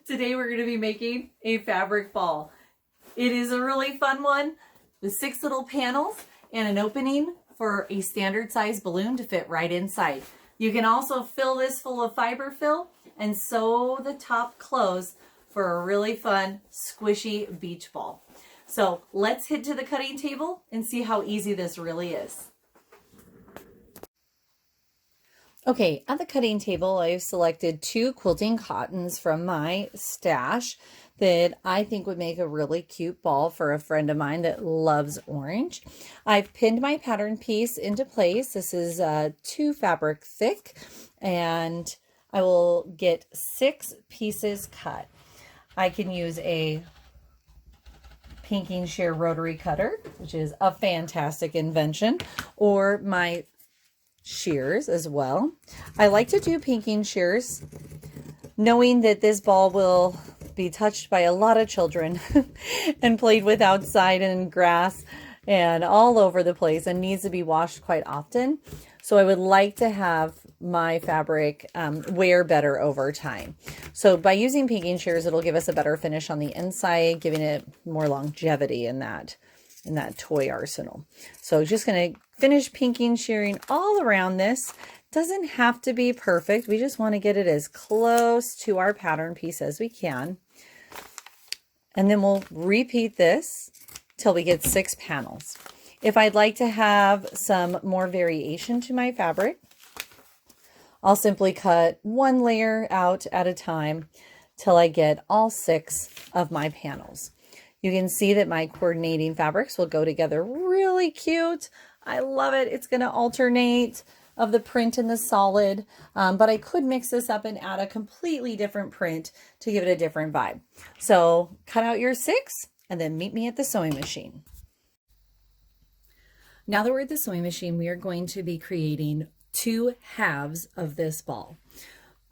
Today we're going to be making a fabric ball. It is a really fun one with 6 little panels and an opening for a standard size balloon to fit right inside. You can also fill this full of fiber fill and sew the top closed for a really fun squishy beach ball. So let's head to the cutting table and see how easy this really is. Okay, at the cutting table, I've selected 2 quilting cottons from my stash that I think would make a really cute ball for a friend of mine that loves orange. I've pinned my pattern piece into place. This is 2 fabric thick, and I will get 6 pieces cut. I can use a Pinking Shear rotary cutter, which is a fantastic invention, or my shears as well. I like to do pinking shears, knowing that this ball will be touched by a lot of children and played with outside and grass and all over the place and needs to be washed quite often. So I would like to have my fabric wear better over time. So by using pinking shears, it'll give us a better finish on the inside, giving it more longevity in that toy arsenal. So just going to finish pinking shearing all around this. Doesn't have to be perfect. We just want to get it as close to our pattern piece as we can. And then we'll repeat this till we get 6 panels. If I'd like to have some more variation to my fabric, I'll simply cut 1 layer out at a time till I get all 6 of my panels. You can see that my coordinating fabrics will go together really cute. I love it. It's going to alternate of the print and the solid, but I could mix this up and add a completely different print to give it a different vibe. So cut out your 6 and then meet me at the sewing machine. Now that we're at the sewing machine, we are going to be creating 2 halves of this ball.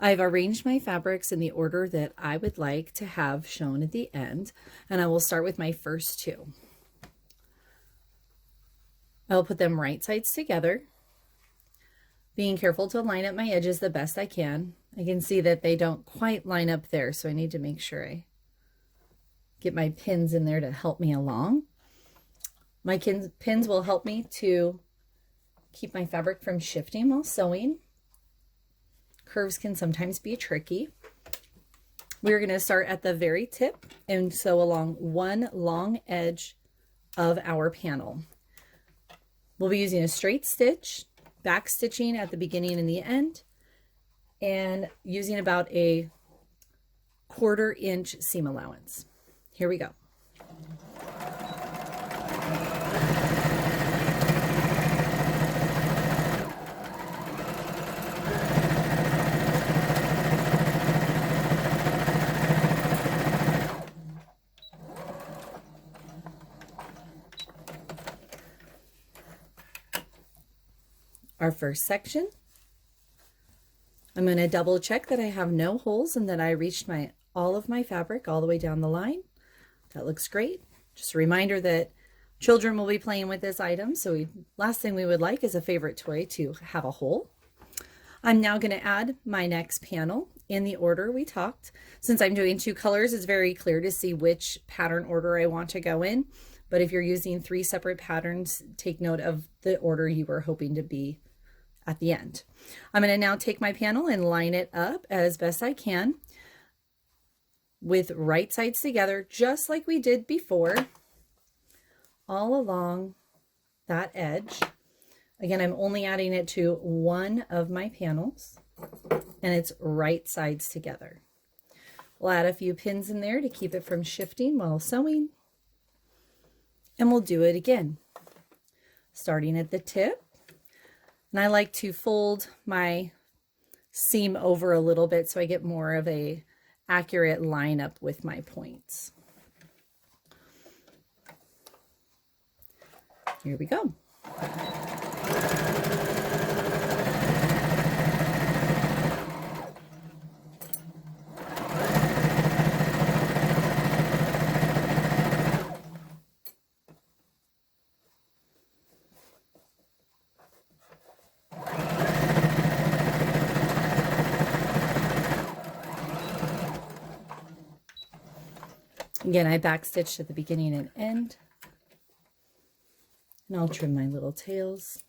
I've arranged my fabrics in the order that I would like to have shown at the end, and I will start with my first 2. I'll put them right sides together, being careful to line up my edges the best I can. I can see that they don't quite line up there, so I need to make sure I get my pins in there to help me along. My pins will help me to keep my fabric from shifting while sewing. Curves can sometimes be tricky. We're going to start at the very tip and sew along one long edge of our panel. We'll be using a straight stitch, back stitching at the beginning and the end, and using about a 1/4 inch seam allowance. Here we go. Our first section, I'm going to double check that I have no holes and that I reached all of my fabric all the way down the line. That looks great. Just a reminder that children will be playing with this item, so last thing we would like is a favorite toy to have a hole. I'm now going to add my next panel in the order we talked. Since I'm doing 2 colors, it's very clear to see which pattern order I want to go in. But if you're using 3 separate patterns, take note of the order you were hoping to be at the end. I'm going to now take my panel and line it up as best I can with right sides together, just like we did before, all along that edge. Again, I'm only adding it to one of my panels, and it's right sides together. We'll add a few pins in there to keep it from shifting while sewing, and we'll do it again, starting at the tip. And I like to fold my seam over a little bit so I get more of a accurate line up with my points. Here we go. Again, I backstitched at the beginning and end. And I'll trim my little tails.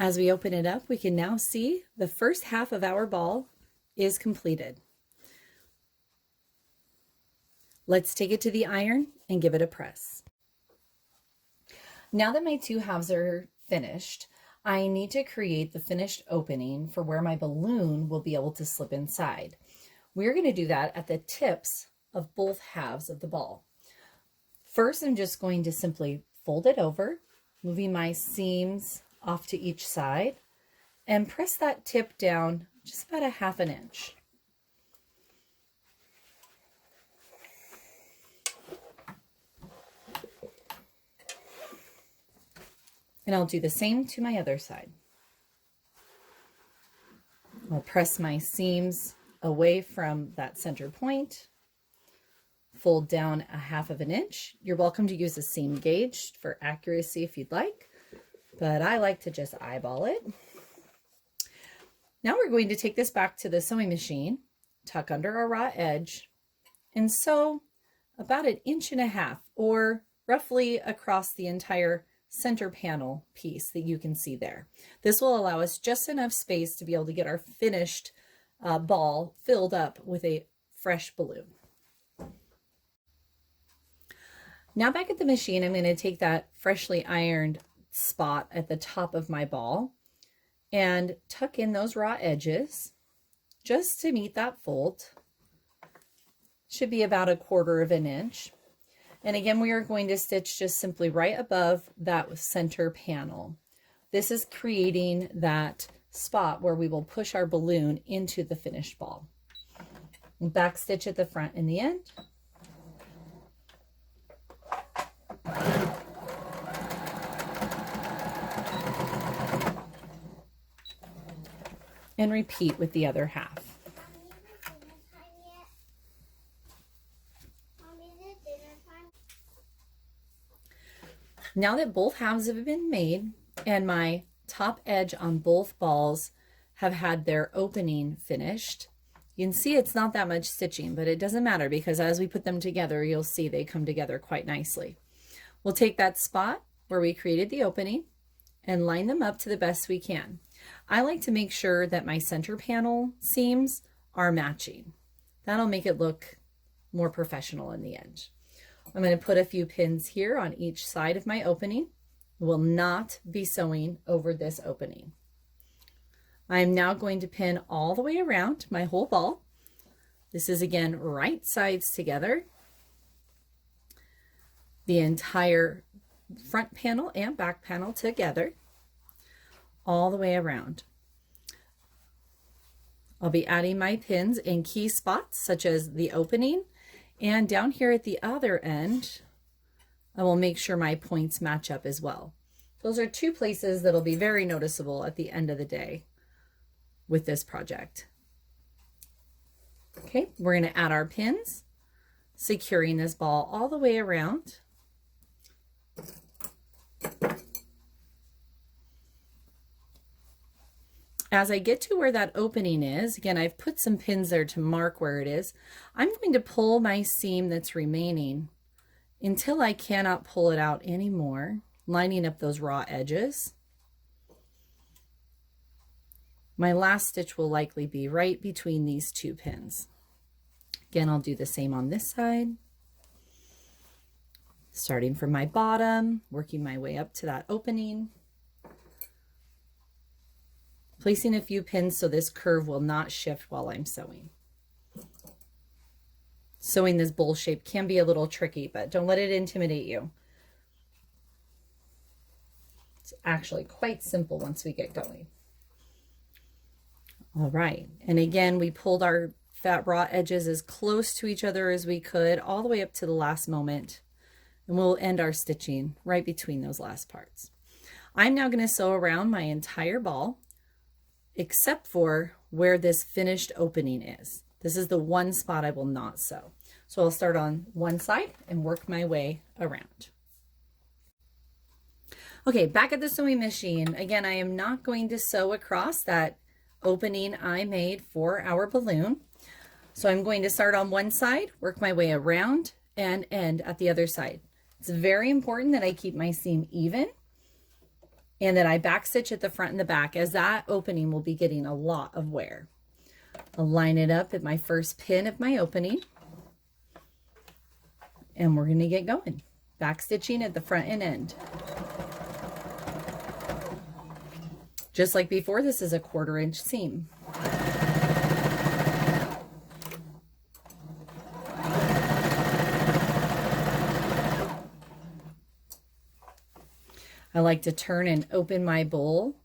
As we open it up, we can now see the first half of our ball is completed. Let's take it to the iron and give it a press. Now that my two halves are finished, I need to create the finished opening for where my balloon will be able to slip inside. We're going to do that at the tips of both halves of the ball. First, I'm just going to simply fold it over, moving my seams off to each side, and press that tip down just about a 1/2 inch. And I'll do the same to my other side. I'll press my seams away from that center point, fold down a 1/2 inch. You're welcome to use a seam gauge for accuracy if you'd like, but I like to just eyeball it. Now we're going to take this back to the sewing machine, tuck under our raw edge, and sew about 1.5 inches or roughly across the entire center panel piece that you can see there. This will allow us just enough space to be able to get our finished ball filled up with a fresh balloon. Now back at the machine, I'm going to take that freshly ironed spot at the top of my ball and tuck in those raw edges just to meet that fold. Should be about 1/4 inch. And again, we are going to stitch just simply right above that center panel. This is creating that spot where we will push our balloon into the finished ball. Back stitch at the front and the end. And repeat with the other half. Now that both halves have been made and my top edge on both balls have had their opening finished, you can see it's not that much stitching, but it doesn't matter because as we put them together, you'll see they come together quite nicely. We'll take that spot where we created the opening and line them up to the best we can. I like to make sure that my center panel seams are matching. That'll make it look more professional in the end. I'm going to put a few pins here on each side of my opening. Will not be sewing over this opening. I'm now going to pin all the way around my whole ball. This is again right sides together. The entire front panel and back panel together, all the way around. I'll be adding my pins in key spots such as the opening, and down here at the other end, I will make sure my points match up as well. Those are two places that'll be very noticeable at the end of the day with this project. Okay, we're going to add our pins, securing this ball all the way around. As I get to where that opening is, again, I've put some pins there to mark where it is. I'm going to pull my seam that's remaining until I cannot pull it out anymore, lining up those raw edges. My last stitch will likely be right between these two pins. Again, I'll do the same on this side. Starting from my bottom, working my way up to that opening. Placing a few pins so this curve will not shift while I'm sewing. Sewing this bowl shape can be a little tricky, but don't let it intimidate you. It's actually quite simple once we get going. All right, and again, we pulled our fat raw edges as close to each other as we could, all the way up to the last moment, and we'll end our stitching right between those last parts. I'm now going to sew around my entire ball, except for where this finished opening is. This is the one spot I will not sew. So I'll start on one side and work my way around. Okay, back at the sewing machine. Again, I am not going to sew across that opening I made for our balloon. So I'm going to start on one side, work my way around and end at the other side. It's very important that I keep my seam even and that I backstitch at the front and the back, as that opening will be getting a lot of wear. I'll line it up at my first pin of my opening, and we're going to get going. Backstitching at the front and end. Just like before, this is a 1/4 inch seam. I like to turn and open my bowl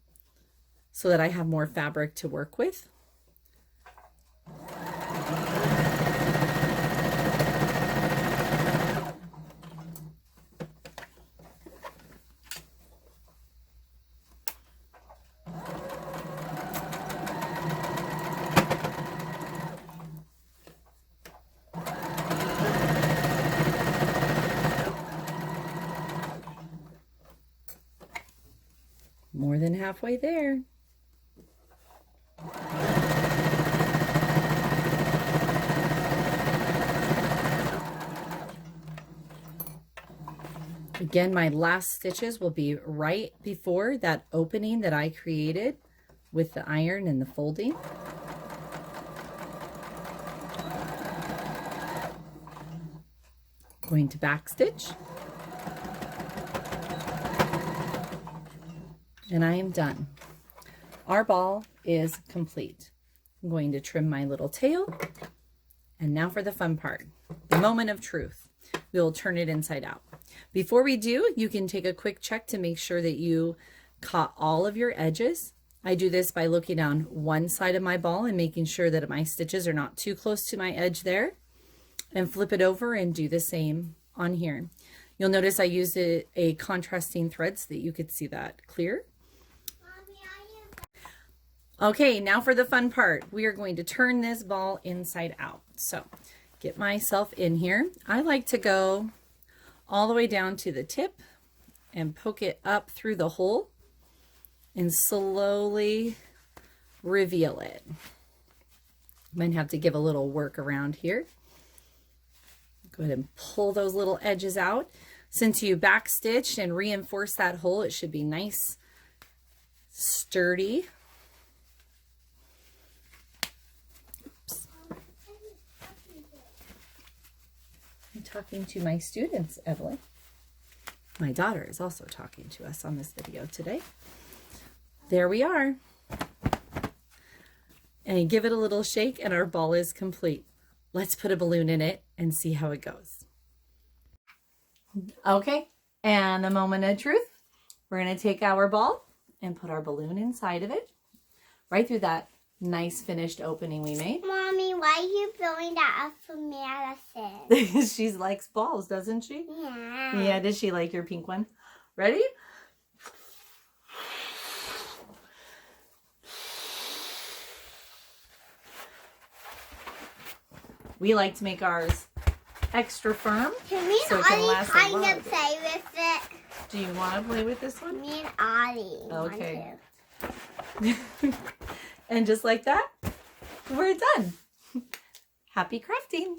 so that I have more fabric to work with. More than halfway there. Again, my last stitches will be right before that opening that I created with the iron and the folding. Going to backstitch. And I am done. Our ball is complete. I'm going to trim my little tail. And now for the fun part, the moment of truth. We will turn it inside out. Before we do, you can take a quick check to make sure that you caught all of your edges. I do this by looking on one side of my ball and making sure that my stitches are not too close to my edge there. And flip it over and do the same on here. You'll notice I used a contrasting thread so that you could see that clear. Okay, now for the fun part. We are going to turn this ball inside out. So get myself in here. I like to go all the way down to the tip and poke it up through the hole and slowly reveal it. Might have to give a little work around here. Go ahead and pull those little edges out. Since you backstitched and reinforced that hole, it should be nice, sturdy. I'm talking to my students, Evelyn. My daughter is also talking to us on this video today. There we are. And give it a little shake and our ball is complete. Let's put a balloon in it and see how it goes. Okay, and the moment of truth. We're going to take our ball and put our balloon inside of it, right through that nice finished opening we made. Mommy, why are you filling that up for Madison? She likes balls, doesn't she? Yeah. Yeah, does she like your pink one? Ready? We like to make ours extra firm. Can me so and it can Audie last a kind lot. of play with it? Do you want to play with this one? Me and Audie Okay. want to. And just like that, we're done. Happy crafting.